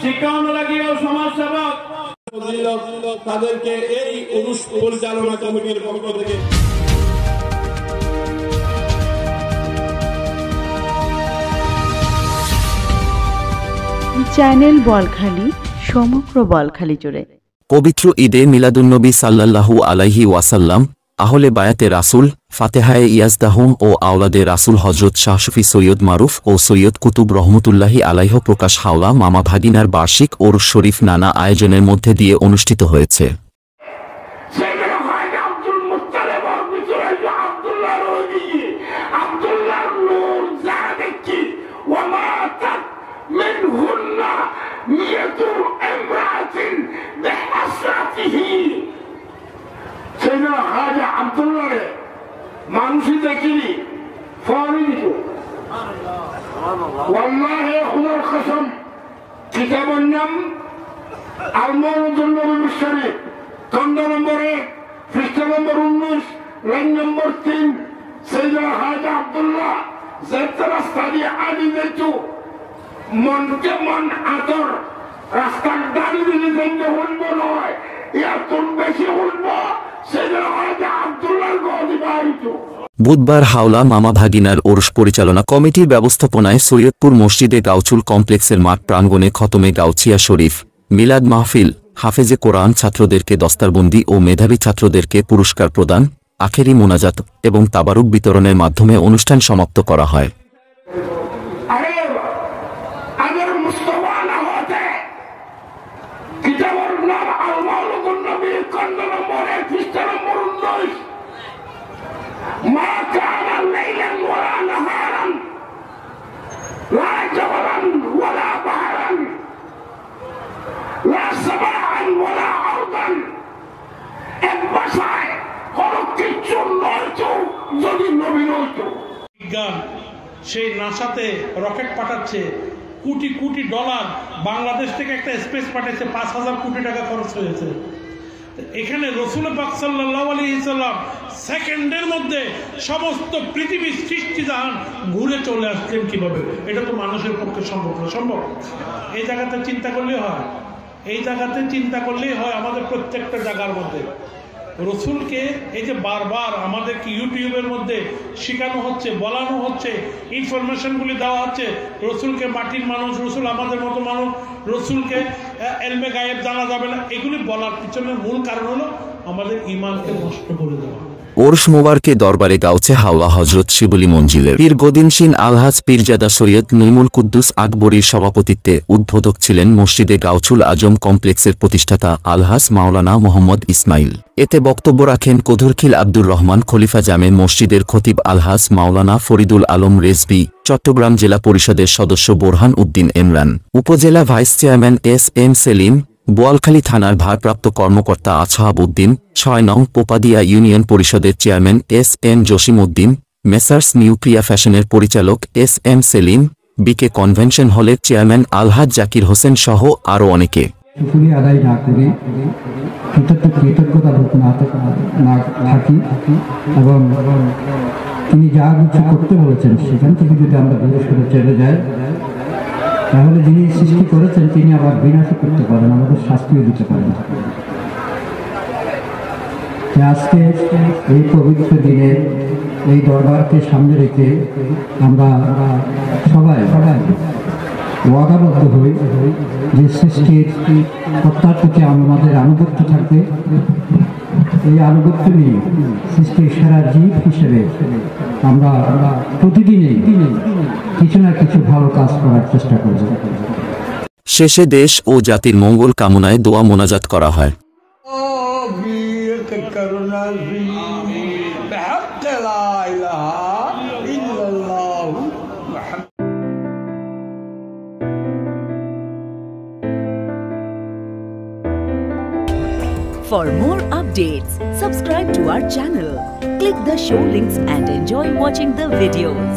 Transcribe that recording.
শিক্ষানুরাগীয় সমাজসেবক তাদেরকে এই অনুষ্ঠান পরিচালনা কমিটির পক্ষ থেকে চ্যানেল বলখালি সমগ্র বলখালি জুড়ে পবিত্র ঈদে মিলাদুন্নবী সাল্লাল্লাহু আলাইহি ওয়াসাল্লাম আহলে বায়াতে রাসূল ফাতেহায়ে ইয়াজদাহুম ও আওলাদে রাসূল হযরত শাহ শফি সৈয়দ মারুফ ও সৈয়দ কুতুব রহমতুল্লাহি আলাইহ প্রকাশ হাওলা মামা ভাগিনার বার্ষিক ওরস শরীফ নানা আয়োজনের মধ্যে দিয়ে অনুষ্ঠিত হয়েছে। মানুষই দেখিনি ফরি দিত ওয়াল্লাহি খুদার কসম কিতাবের নাম আল-মাউদুন নবী শরীফ খণ্ড নম্বর 1 পৃষ্ঠা নম্বর 19 লাইন নম্বর 3 সাইয়েদনা হাজী আব্দুল্লাহ যেতে রাস্তা দিয়ে আদি দিত মনকে মন আদর রাস্তার দাঁড়ি দিয়ে যেতে হইব নয় এত বেশি হইব সাইয়েদনা হাজী আব্দুল্লাহর গদি বাড়িত। বুধবার হাওলা মামা ভাগিনার ওরস পরিচালনা কমিটির ব্যবস্থাপনায় সৈয়দপুর মসজিদে গাউচুল কমপ্লেক্সের মাঠ প্রাঙ্গণে খতমে গাউছিয়া শরীফ মিলাদ মাহফিল হাফেজে কোরআন ছাত্রদেরকে দস্তারবন্দি ও মেধাবী ছাত্রদেরকে পুরস্কার প্রদান আখেরি মোনাজাত এবং তাবারুক বিতরণের মাধ্যমে অনুষ্ঠান সমাপ্ত করা হয়। ما كان ليلا ولا نهارا لا جبلا ولا بحرا لا سماعا ولا أرضا এক ভাষায় কোনো কিছু নয়তো যদি নবী নয়তো বিজ্ঞান সেই নাসাতে রকেট পাঠাচ্ছে কোটি কোটি ডলার বাংলাদেশ থেকে একটা স্পেস পাঠাচ্ছে ৫,০০০ কোটি টাকা খরচ হয়েছে। এখানে রসুল পাক সাল্লাল্লাহু আলাইহি সাল্লাম সেকেন্ডের মধ্যে সমস্ত পৃথিবীর সৃষ্টিজাহান ঘুরে চলে আসছেন কিভাবে? এটা তো মানুষের পক্ষে সম্ভব না। সম্ভব এই জায়গাতে চিন্তা করলেই হয়, এই জায়গাতে চিন্তা করলেই হয়। আমাদের প্রত্যেকটা জায়গার মধ্যে রসুলকে এই যে বারবার আমাদেরকে ইউটিউবের মধ্যে শেখানো হচ্ছে, বলানো হচ্ছে, ইনফরমেশনগুলি দেওয়া হচ্ছে রসুলকে মাটির মানুষ, রসুল আমাদের মতো মানুষ, রসুলকে এলমে গায়েব জানা যাবে না, এগুলি বলার পিছনে মূল কারণ হলো আমাদের ঈমানকে নষ্ট করে দেওয়া। ওরস মোবারকে দরবারে গাউছে হাওলা হজরত শিবলি মঞ্জিলের পীর গদিনশীন আলহাজ পীরজাদা সৈয়দ নঈমুল কুদ্দুস আকবরীর সভাপতিত্বে উদ্বোধক ছিলেন মসজিদে গাউছুল আজম কমপ্লেক্সের প্রতিষ্ঠাতা আলহাজ মাওলানা মোহাম্মদ ইসমাইল। এতে বক্তব্য রাখেন কদুরখিল আব্দুর রহমান খলিফা জামে মসজিদের খতিব আলহাজ মাওলানা ফরিদুল আলম রেজভী, চট্টগ্রাম জেলা পরিষদের সদস্য বোরহান উদ্দিন ইমরান, উপজেলা vice chairman S M. Selim, Boalkhali থানার ভারপ্রাপ্ত কর্মকর্তা আসহাব উদ্দিন, ৬ নং পোপাদিয়া ইউনিয়ন পরিষদের chairman S M. Jashim Uddin, messrs Nuclea ফ্যাশনের পরিচালক এস.এম. সেলিম, বিকে কনভেনশন হলের চেয়ারম্যান আলহাজ জাকির হোসেন সহ আরও অনেকে। শুকরিয়া আদায় না করে কৃতজ্ঞতা না থাকি এবং তিনি যা কিছু করতে বলেছেন সেখান থেকে যদি আমরা দূরে সরে চলে যাই তাহলে যিনি সৃষ্টি করেছেন তিনি আবার বিনাশ করতে পারেন, আমাদের শাস্তিও দিতে পারেন। আজকে এই পবিত্র দিনে এই দরবারকে সামনে রেখে আমরা সবাই ওয়াদাবদ্ধ হই যে সৃষ্টির সত্তার প্রতি আমাদের আনুগত্য থাকবে। এই আনুগত্য নিয়ে সৃষ্টির সেরা জীব হিসেবে আমরা প্রতিদিনই কিছু না কিছু ভালো কাজ করার চেষ্টা করব। শেষে দেশ ও জাতির মঙ্গল কামনায় দোয়া মোনাজাত করা হয়। For more updates, subscribe to our channel, click the show links and enjoy watching the videos.